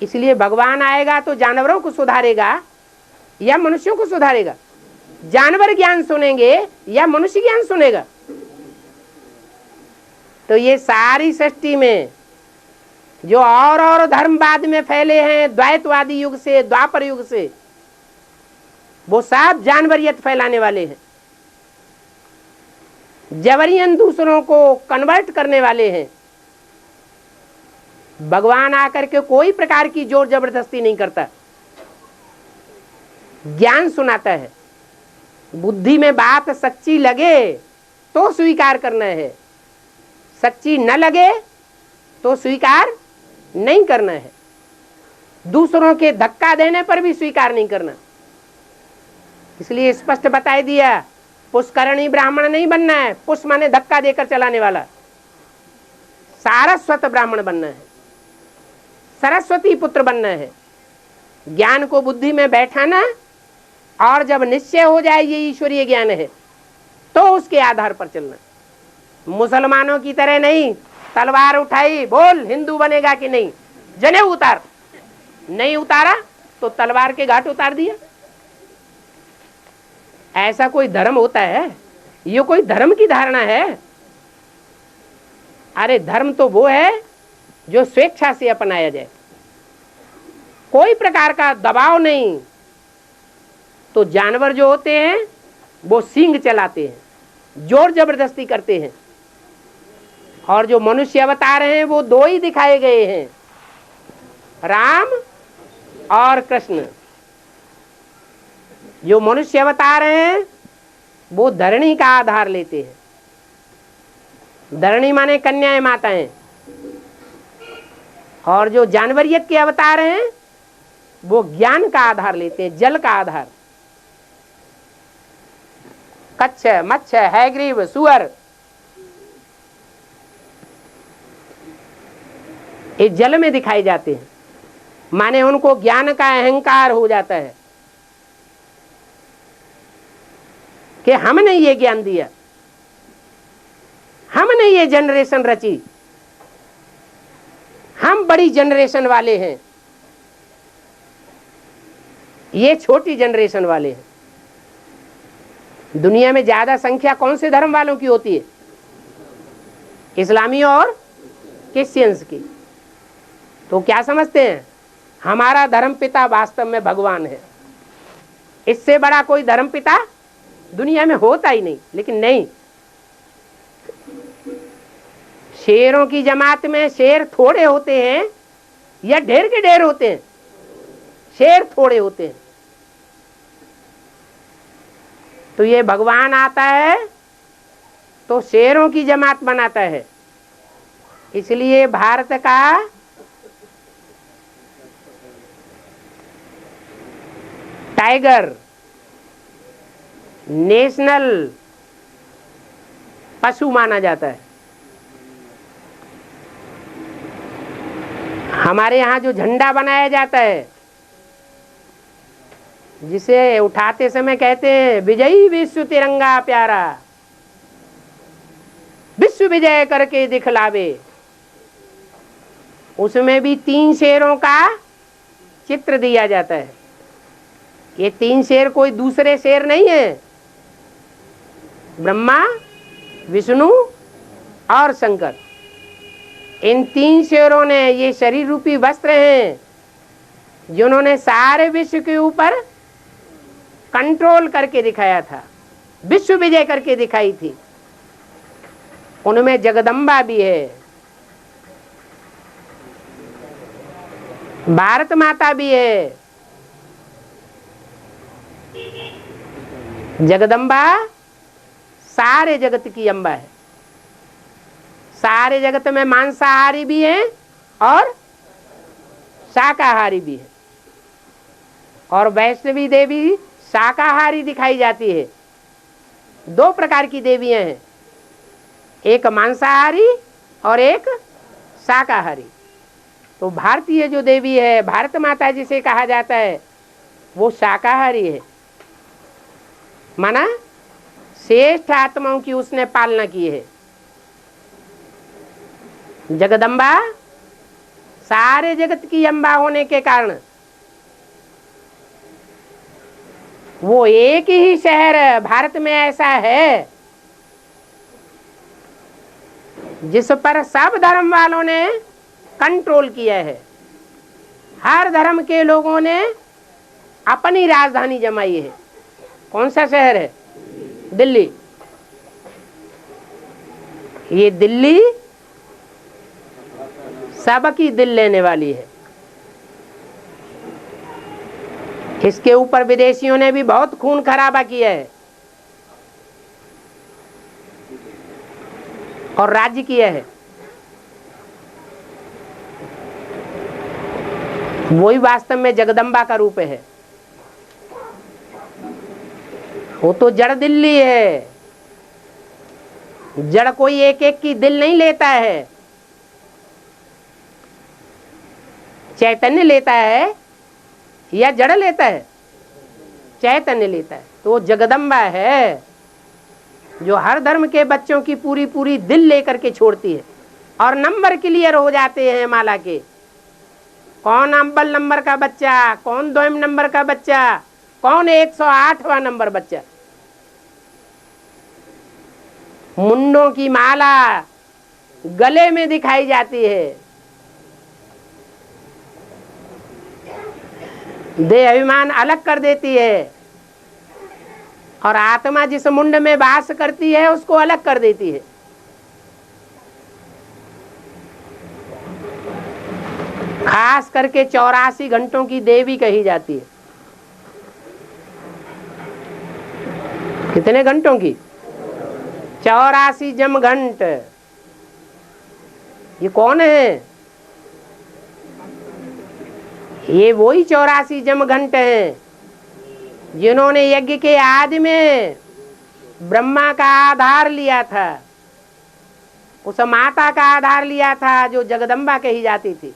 इसलिए भगवान आएगा तो जानवरों को सुधारेगा या मनुष्यों को सुधारेगा? जानवर ज्ञान सुनेंगे या मनुष्य ज्ञान सुनेगा? तो ये सारी सृष्टि में जो और धर्म बाद में फैले हैं, द्वैतवादी युग से, द्वापर युग से, वो सब जानवरियत फैलाने वाले हैं, जबरियन दूसरों को कन्वर्ट करने वाले हैं। भगवान आकर के कोई प्रकार की जोर जबरदस्ती नहीं करता, ज्ञान सुनाता है। बुद्धि में बात सच्ची लगे तो स्वीकार करना है, सच्ची न लगे तो स्वीकार नहीं करना है। दूसरों के धक्का देने पर भी स्वीकार नहीं करना। इसलिए स्पष्ट बता दिया, पुष्करणी ब्राह्मण नहीं बनना है। पुष्प माने धक्का देकर चलाने वाला, सारस्वत ब्राह्मण बनना है, सरस्वती पुत्र बनना है। ज्ञान को बुद्धि में बैठाना, और जब निश्चय हो जाए ये ईश्वरीय ज्ञान है तो उसके आधार पर चलना। मुसलमानों की तरह नहीं, तलवार उठाई बोल हिंदू बनेगा कि नहीं, जनेऊ उतार, नहीं उतारा तो तलवार के घाट उतार दिया। ऐसा कोई धर्म होता है? ये कोई धर्म की धारणा है? अरे धर्म तो वो है जो स्वेच्छा से अपनाया जाए, कोई प्रकार का दबाव नहीं। तो जानवर जो होते हैं वो सींग चलाते हैं, जोर जबरदस्ती करते हैं, और जो मनुष्य अवतार हैं वो दो ही दिखाए गए हैं, राम और कृष्ण। जो मनुष्य अवतार हैं वो धरणी का आधार लेते हैं। धरणी माने कन्याएं, माताएं। और जो जानवरियत के अवतार हैं वो ज्ञान का आधार लेते हैं, जल का आधार। कच्छ, मत्स्य, हैग्रीव, सुअर, ये जल में दिखाई जाते हैं। माने उनको ज्ञान का अहंकार हो जाता है कि हमने ये ज्ञान दिया, हमने ये जनरेशन रची, हम बड़ी जनरेशन वाले हैं, ये छोटी जनरेशन वाले हैं। दुनिया में ज्यादा संख्या कौन से धर्म वालों की होती है? इस्लामी और क्रिश्चियंस की। तो क्या समझते हैं हमारा धर्मपिता वास्तव में भगवान है। इससे बड़ा कोई धर्मपिता दुनिया में होता ही नहीं। लेकिन नहीं, शेरों की जमात में शेर थोड़े होते हैं या ढेर के ढेर होते हैं? शेर थोड़े होते हैं। तो ये भगवान आता है तो शेरों की जमात बनाता है। इसलिए भारत का टाइगर नेशनल पशु माना जाता है। हमारे यहाँ जो झंडा बनाया जाता है, जिसे उठाते समय कहते हैं विजयी विश्व तिरंगा प्यारा, विश्व विजय करके दिखलावे, उसमें भी 3 शेरों का चित्र दिया जाता है। ये 3 शेर कोई दूसरे शेर नहीं है, ब्रह्मा, विष्णु और शंकर। इन 3 शेरों ने ये शरीर रूपी वस्त्र हैं जिन्होंने सारे विश्व के ऊपर कंट्रोल करके दिखाया था, विश्व विजय करके दिखाई थी। उनमें जगदम्बा भी है, भारत माता भी है। जगदम्बा सारे जगत की अम्बा है। सारे जगत में मांसाहारी भी है और शाकाहारी भी है। और वैष्णवी देवी शाकाहारी दिखाई जाती है। 2 प्रकार की देवियां हैं, एक मांसाहारी और एक शाकाहारी। तो भारतीय जो देवी है, भारत माता जिसे कहा जाता है, वो शाकाहारी है। माना श्रेष्ठ आत्माओं की उसने पालना की है। जगदम्बा सारे जगत की अम्बा होने के कारण वो एक ही शहर भारत में ऐसा है जिस पर सब धर्म वालों ने कंट्रोल किया है। हर धर्म के लोगों ने अपनी राजधानी जमाई है। कौन सा शहर है? दिल्ली। ये दिल्ली सबकी दिल लेने वाली है। इसके ऊपर विदेशियों ने भी बहुत खून खराबा किया है और राज्य किया है। वही वास्तव में जगदम्बा का रूप है। वो तो जड़ दिल्ली है। जड़ कोई एक एक की दिल नहीं लेता है, चैतन्य लेता है या जड़ लेता है? चैतन्य लेता है। तो वो जगदम्बा है जो हर धर्म के बच्चों की पूरी पूरी दिल लेकर के छोड़ती है और नंबर क्लियर हो जाते हैं माला के। कौन अव्वल नंबर का बच्चा, कौन 2 नंबर का बच्चा, कौन 108वां नंबर बच्चा। मुंडों की माला गले में दिखाई जाती है। देह अभिमान अलग कर देती है और आत्मा जिस मुंड में वास करती है उसको अलग कर देती है। खास करके 84 घंटों की देवी कही जाती है। कितने घंटों की? 84 जम घंट। ये कौन है? ये वही 84 जम घंट हैं जिन्होंने यज्ञ के आदि में ब्रह्मा का आधार लिया था, उस माता का आधार लिया था जो जगदम्बा कही जाती थी।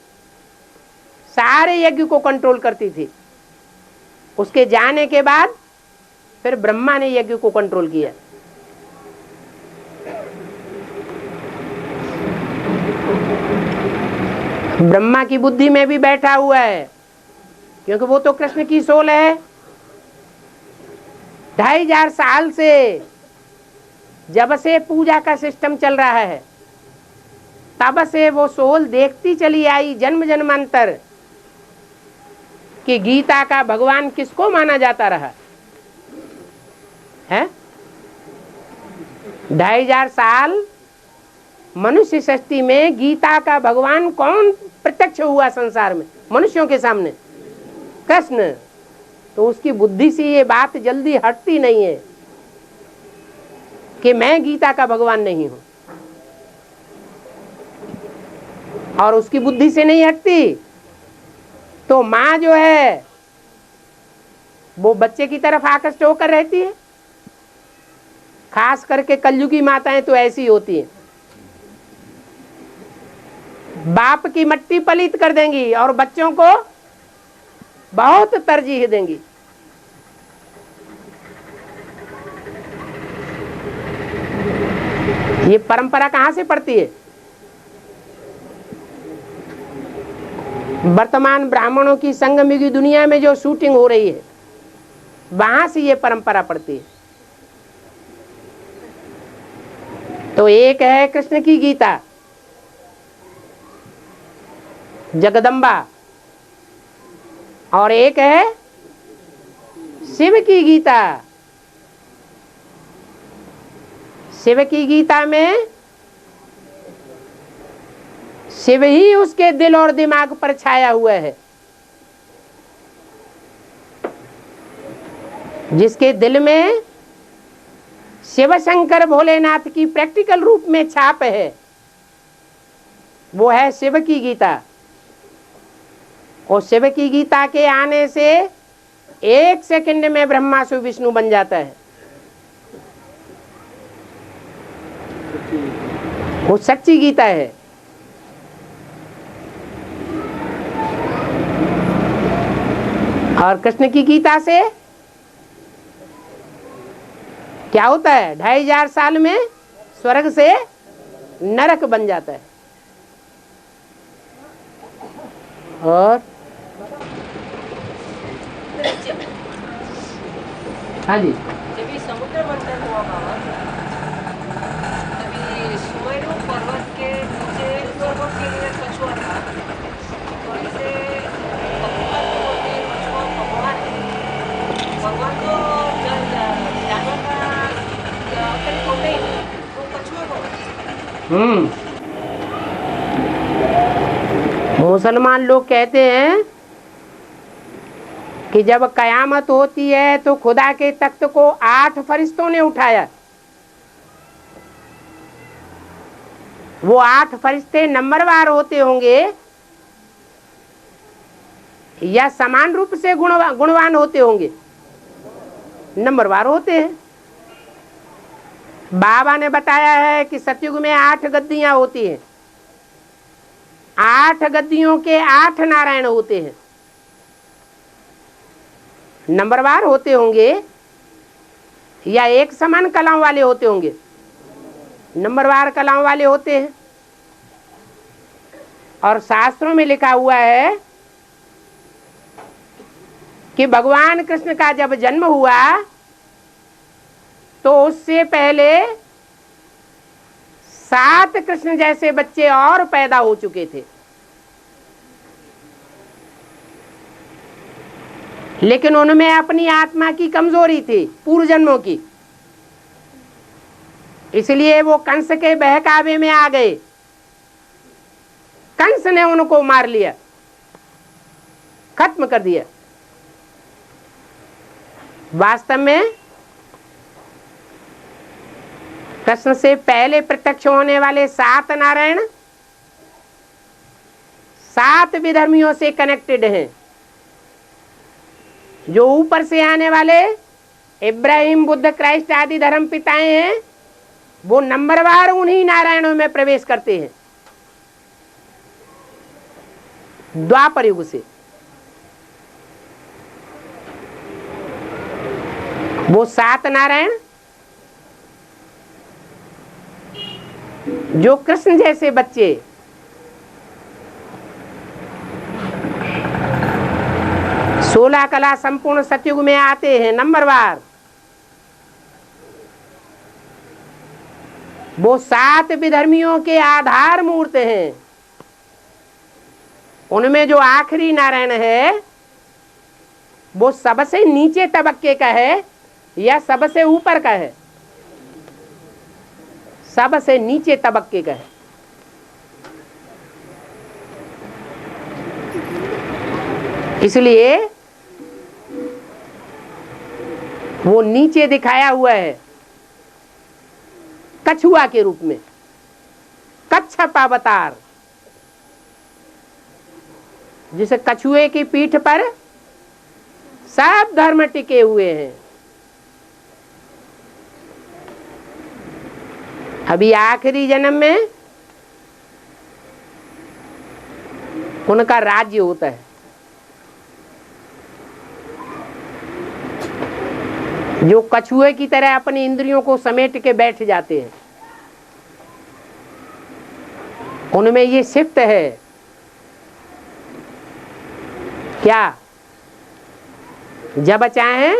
सारे यज्ञ को कंट्रोल करती थी। उसके जाने के बाद फिर ब्रह्मा ने यज्ञ को कंट्रोल किया। ब्रह्मा की बुद्धि में भी बैठा हुआ है, क्योंकि वो तो कृष्ण की सोल है। 2500 साल से जब से पूजा का सिस्टम चल रहा है, तब से वो सोल देखती चली आई जन्म जन्मांतर कि गीता का भगवान किसको माना जाता रहा है? 2500 साल मनुष्य सृष्टि में गीता का भगवान कौन प्रत्यक्ष हुआ संसार में मनुष्यों के सामने? कृष्ण। तो उसकी बुद्धि से ये बात जल्दी हटती नहीं है कि मैं गीता का भगवान नहीं हूं, और उसकी बुद्धि से नहीं हटती तो माँ जो है वो बच्चे की तरफ आकृष्ट होकर रहती है। खास करके कलयुगी माताएं तो ऐसी होती हैं, बाप की मट्टी पलीत कर देंगी और बच्चों को बहुत तरजीह देंगी। ये परंपरा कहां से पड़ती है? वर्तमान ब्राह्मणों की संगमयुगी दुनिया में जो शूटिंग हो रही है वहां से ये परंपरा पड़ती है। तो एक है कृष्ण की गीता जगदम्बा, और एक है शिव की गीता। शिव की गीता में शिव ही उसके दिल और दिमाग पर छाया हुआ है। जिसके दिल में शिव शंकर भोलेनाथ की प्रैक्टिकल रूप में छाप है वो है शिव की गीता। और शिव की गीता के आने से 1 सेकंड में ब्रह्मा से विष्णु बन जाता है। वो सच्ची गीता है। और कृष्ण की गीता से क्या होता है? 2500 साल में स्वर्ग से नरक बन जाता है। और हाँ जी, जब ये समुद्र मंथन हुआ बाबा, तभी सुमेरु पर्वत के नीचे पर्वत के लिए कछुआ था, और इसे भगवान को बोलते हैं, कछुआ भगवान है। भगवान तो जानवर का कहीं होते ही नहीं, वो कछुए को। मुसलमान लोग कहते हैं कि जब कयामत होती है तो खुदा के तख्त को 8 फरिश्तों ने उठाया। वो 8 फरिश्ते नंबरवार होते होंगे या समान रूप से गुणवान होते होंगे? नंबरवार होते हैं। बाबा ने बताया है कि सतयुग में 8 गद्दियां होती हैं। 8 गद्दियों के 8 नारायण होते हैं। नंबरवार होते होंगे या एक समान कलाओं वाले होते होंगे? नंबरवार कलाओं वाले होते हैं। और शास्त्रों में लिखा हुआ है कि भगवान कृष्ण का जब जन्म हुआ तो उससे पहले 7 कृष्ण जैसे बच्चे और पैदा हो चुके थे, लेकिन उनमें अपनी आत्मा की कमजोरी थी पूर्व जन्मों की, इसलिए वो कंस के बहकावे में आ गए। कंस ने उनको मार लिया, खत्म कर दिया। वास्तव में कृष्ण से पहले प्रत्यक्ष होने वाले 7 नारायण 7 विधर्मियों से कनेक्टेड हैं। जो ऊपर से आने वाले इब्राहिम, बुद्ध, क्राइस्ट आदि धर्म पिताएं हैं वो नंबरवार उन्हीं नारायणों में प्रवेश करते हैं द्वापर युग से। वो 7 नारायण जो कृष्ण जैसे बच्चे 16 कला संपूर्ण सतयुग में आते हैं नंबरवार, वो 7 विधर्मियों के आधार मूर्त हैं। उनमें जो आखिरी नारायण है वो सबसे नीचे तबक्के का है या सबसे ऊपर का है? सबसे नीचे तबक्के का है। इसलिए वो नीचे दिखाया हुआ है कछुआ के रूप में, कच्छप अवतार, जिसे कछुए की पीठ पर सब धर्म टिके हुए हैं। अभी आखिरी जन्म में उनका राज्य होता है। जो कछुए की तरह अपनी इंद्रियों को समेट के बैठ जाते हैं, उनमें ये सिफ्त है क्या? जब चाहे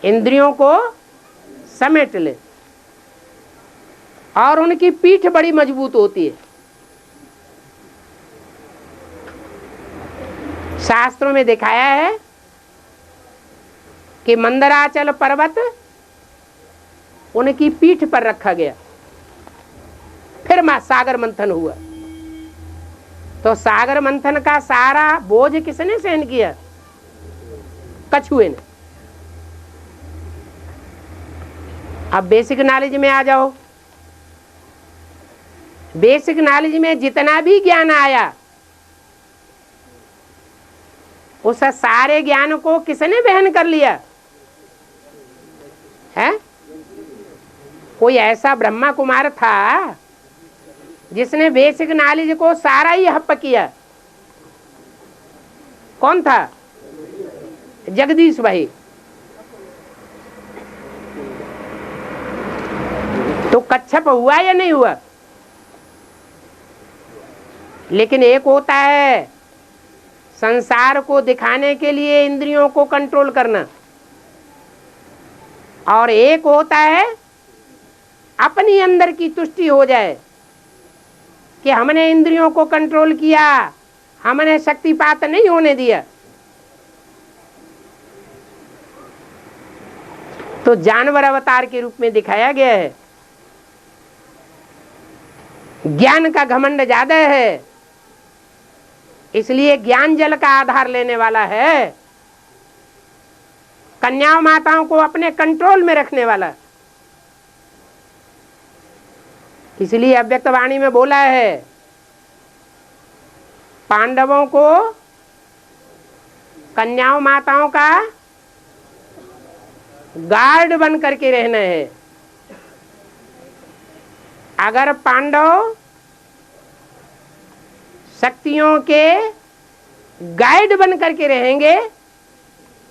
इंद्रियों को समेट ले, और उनकी पीठ बड़ी मजबूत होती है। शास्त्रों में दिखाया है कि मंदराचल पर्वत उनकी पीठ पर रखा गया, फिर सागर मंथन हुआ। तो सागर मंथन का सारा बोझ किसने सहन किया? कछुए ने। अब बेसिक नॉलेज में आ जाओ। बेसिक नॉलेज में जितना भी ज्ञान आया, उस सारे ज्ञान को किसने वहन कर लिया है? कोई ऐसा ब्रह्मा कुमार था जिसने बेसिक नॉलेज को सारा ही हप्प किया? कौन था? जगदीश भाई। तो कच्छप हुआ या नहीं हुआ? लेकिन एक होता है संसार को दिखाने के लिए इंद्रियों को कंट्रोल करना, और एक होता है अपनी अंदर की तुष्टि हो जाए कि हमने इंद्रियों को कंट्रोल किया, हमने शक्तिपात नहीं होने दिया। तो जानवर अवतार के रूप में दिखाया गया है। ज्ञान का घमंड ज्यादा है, इसलिए ज्ञान जल का आधार लेने वाला है। कन्याओं माताओं को अपने कंट्रोल में रखने वाला। इसलिए अव्यक्त वाणी में बोला है, पांडवों को कन्याओं माताओं का गार्ड बन करके रहना है। अगर पांडव शक्तियों के गाइड बन करके रहेंगे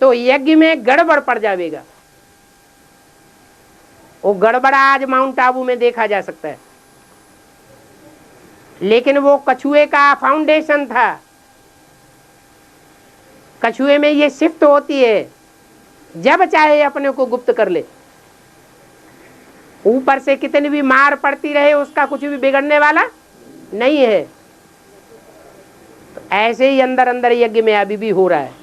तो यज्ञ में गड़बड़ पड़ जाएगा। वो गड़बड़ आज माउंट आबू में देखा जा सकता है, लेकिन वो कछुए का फाउंडेशन था। कछुए में ये शिफ्ट होती है, जब चाहे अपने को गुप्त कर ले। ऊपर से कितनी भी मार पड़ती रहे, उसका कुछ भी बिगड़ने वाला नहीं है। तो ऐसे ही अंदर अंदर यज्ञ में अभी भी हो रहा है।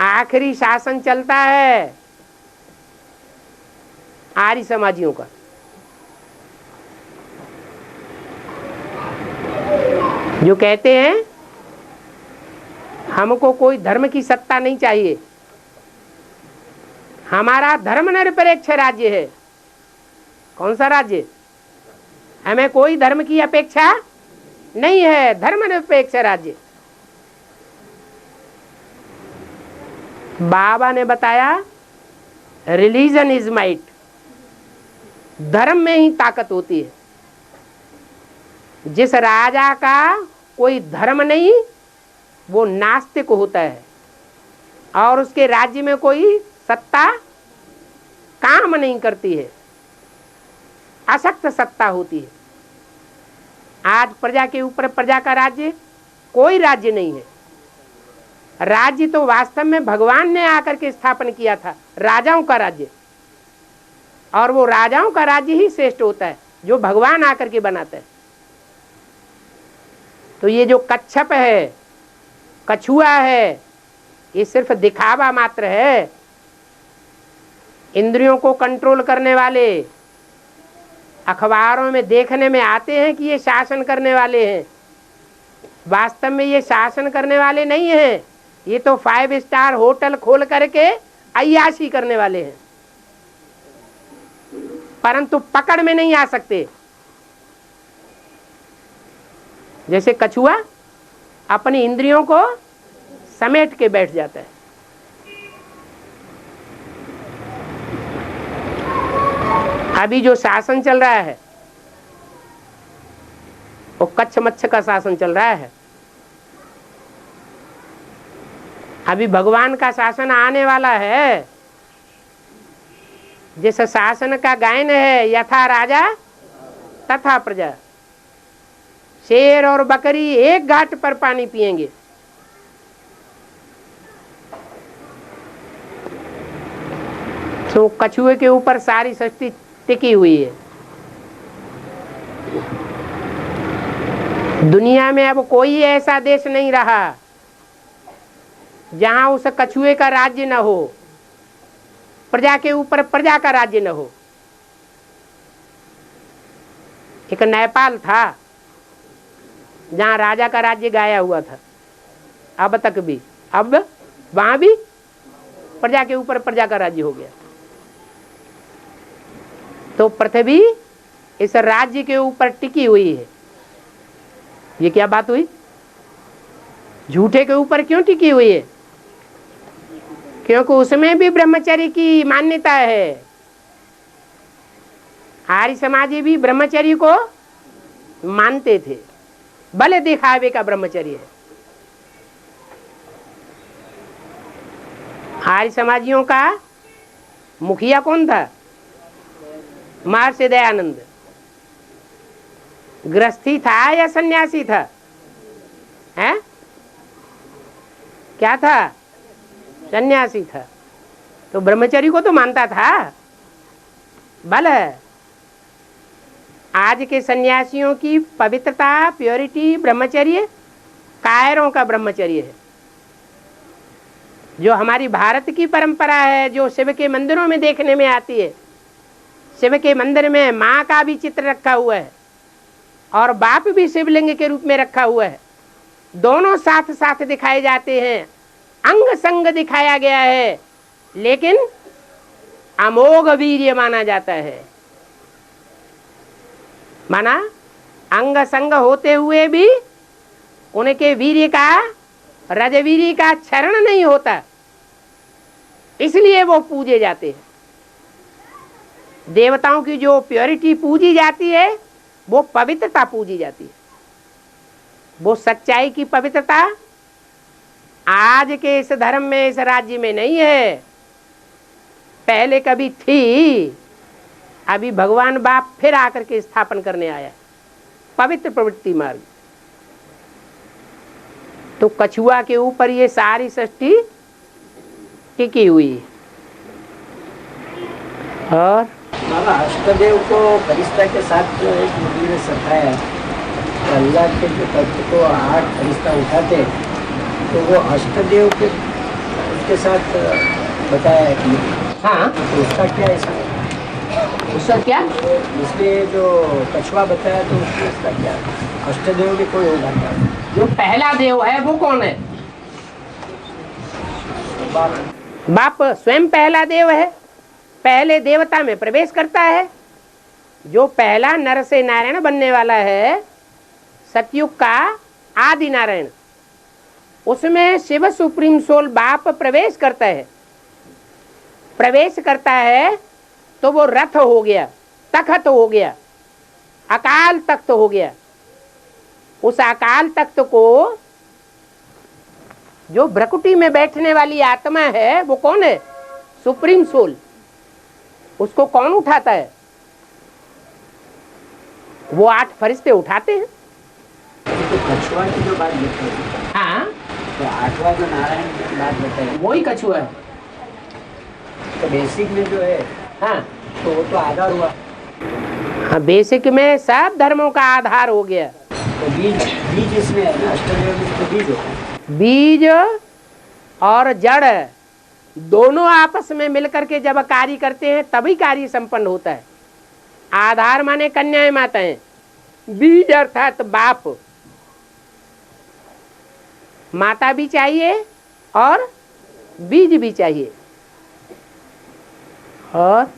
आखिरी शासन चलता है आर्य समाजियों का। जो कहते हैं हमको कोई धर्म की सत्ता नहीं चाहिए, हमारा धर्मनिरपेक्ष राज्य है। कौन सा राज्य? हमें कोई धर्म की अपेक्षा नहीं है, धर्मनिरपेक्ष राज्य। बाबा ने बताया रिलीजन इज माइट, धर्म में ही ताकत होती है। जिस राजा का कोई धर्म नहीं, वो नास्तिक होता है, और उसके राज्य में कोई सत्ता काम नहीं करती है, अशक्त सत्ता होती है। आज प्रजा के ऊपर प्रजा का राज्य कोई राज्य नहीं है। राज्य तो वास्तव में भगवान ने आकर के स्थापन किया था, राजाओं का राज्य, और वो राजाओं का राज्य ही श्रेष्ठ होता है जो भगवान आकर के बनाता है। तो ये जो कच्छप है, कछुआ है, ये सिर्फ दिखावा मात्र है। इंद्रियों को कंट्रोल करने वाले अखबारों में देखने में आते हैं कि ये शासन करने वाले हैं, वास्तव में ये शासन करने वाले नहीं हैं। ये तो 5 स्टार होटल खोल करके अय्याशी करने वाले हैं, परंतु पकड़ में नहीं आ सकते। जैसे कछुआ अपनी इंद्रियों को समेट के बैठ जाता है। अभी जो शासन चल रहा है वो कच्छ मच्छ का शासन चल रहा है। अभी भगवान का शासन आने वाला है। जिस शासन का गायन है, यथा राजा तथा प्रजा। शेर और बकरी एक घाट पर पानी पिएंगे। तो कछुए के ऊपर सारी सृष्टि टिकी हुई है। दुनिया में अब कोई ऐसा देश नहीं रहा जहां उस कछुए का राज्य न हो, प्रजा के ऊपर प्रजा का राज्य न हो। एक नेपाल था जहां राजा का राज्य गाया हुआ था, अब तक भी। अब वहां भी प्रजा के ऊपर प्रजा का राज्य हो गया। तो पृथ्वी इस राज्य के ऊपर टिकी हुई है। ये क्या बात हुई? झूठे के ऊपर क्यों टिकी हुई है? क्योंकि उसमें भी ब्रह्मचर्य की मान्यता है। आर्य समाजी भी ब्रह्मचर्य को मानते थे, भले दिखावे का ब्रह्मचर्य है। आर्य समाजियों का मुखिया कौन था? महर्षि दयानंद। गृहस्थी था या सन्यासी था? हैं? क्या था? सन्यासी था। तो ब्रह्मचर्य को तो मानता था। भले आज के सन्यासियों की पवित्रता, प्योरिटी, ब्रह्मचर्य कायरों का ब्रह्मचर्य है। जो हमारी भारत की परंपरा है, जो शिव के मंदिरों में देखने में आती है। शिव के मंदिर में माँ का भी चित्र रखा हुआ है और बाप भी शिवलिंग के रूप में रखा हुआ है। दोनों साथ साथ दिखाए जाते हैं, अंग संग दिखाया गया है, लेकिन अमोघ वीर्य माना जाता है। माना अंग संग होते हुए भी उनके वीर्य का, रजवीर्य का क्षरण नहीं होता, इसलिए वो पूजे जाते हैं। देवताओं की जो प्योरिटी पूजी जाती है, वो पवित्रता पूजी जाती है। वो सच्चाई की पवित्रता आज के इस धर्म में, इस राज्य में नहीं है। पहले कभी थी, अभी भगवान बाप फिर आकर के स्थापन करने आया पवित्र प्रवृत्ति मार्ग। तो कछुआ के ऊपर ये सारी सृष्टि टिकी हुई है। और बाबा अष्टदेव को फरिश्ता के साथ जो एक मुरली में सताया, अल्लाह के जो तत्व को 8 फरिश्ता उठाते, तो वो अष्टदेव के उसके साथ बताया है कि हाँ, तो उसका क्या इसमें? उसका क्या? इसलिए जो कछुआ बताया, तो उसका क्या? अष्टदेव भी कोई होगा क्या? जो पहला देव है वो कौन है? बाप स्वयं पहला देव है, पहले देवता में प्रवेश करता है। जो पहला नर से नारायण बनने वाला है, सतयुग का आदि नारायण, उसमें शिव सुप्रीम सोल बाप प्रवेश करता है। प्रवेश करता है तो वो रथ हो गया, तख्त हो गया, अकाल तख्त हो गया। उस अकाल तख्त को जो भ्रकुटी में बैठने वाली आत्मा है, वो कौन है? Supreme soul. उसको कौन उठाता है? वो 8 फरिश्ते उठाते हैं। तो कछुआ की जो बात बताई, हाँ, तो 8वां जो नारायण की बात बताई, वही कछुआ है। तो बेसिक में जो है, हाँ, तो वो तो आधार हुआ। हाँ, बेसिक में सब धर्मों का आधार हो गया। तो बीज इसमें है ना, अष्टदेव में तो बीज होता है। बीज और जड़ दोनों आपस में मिलकर के जब कार्य करते हैं तभी कार्य संपन्न होता है। आधार माने कन्याएं माताएं, बीज अर्थात बाप, माता भी चाहिए और बीज भी चाहिए। और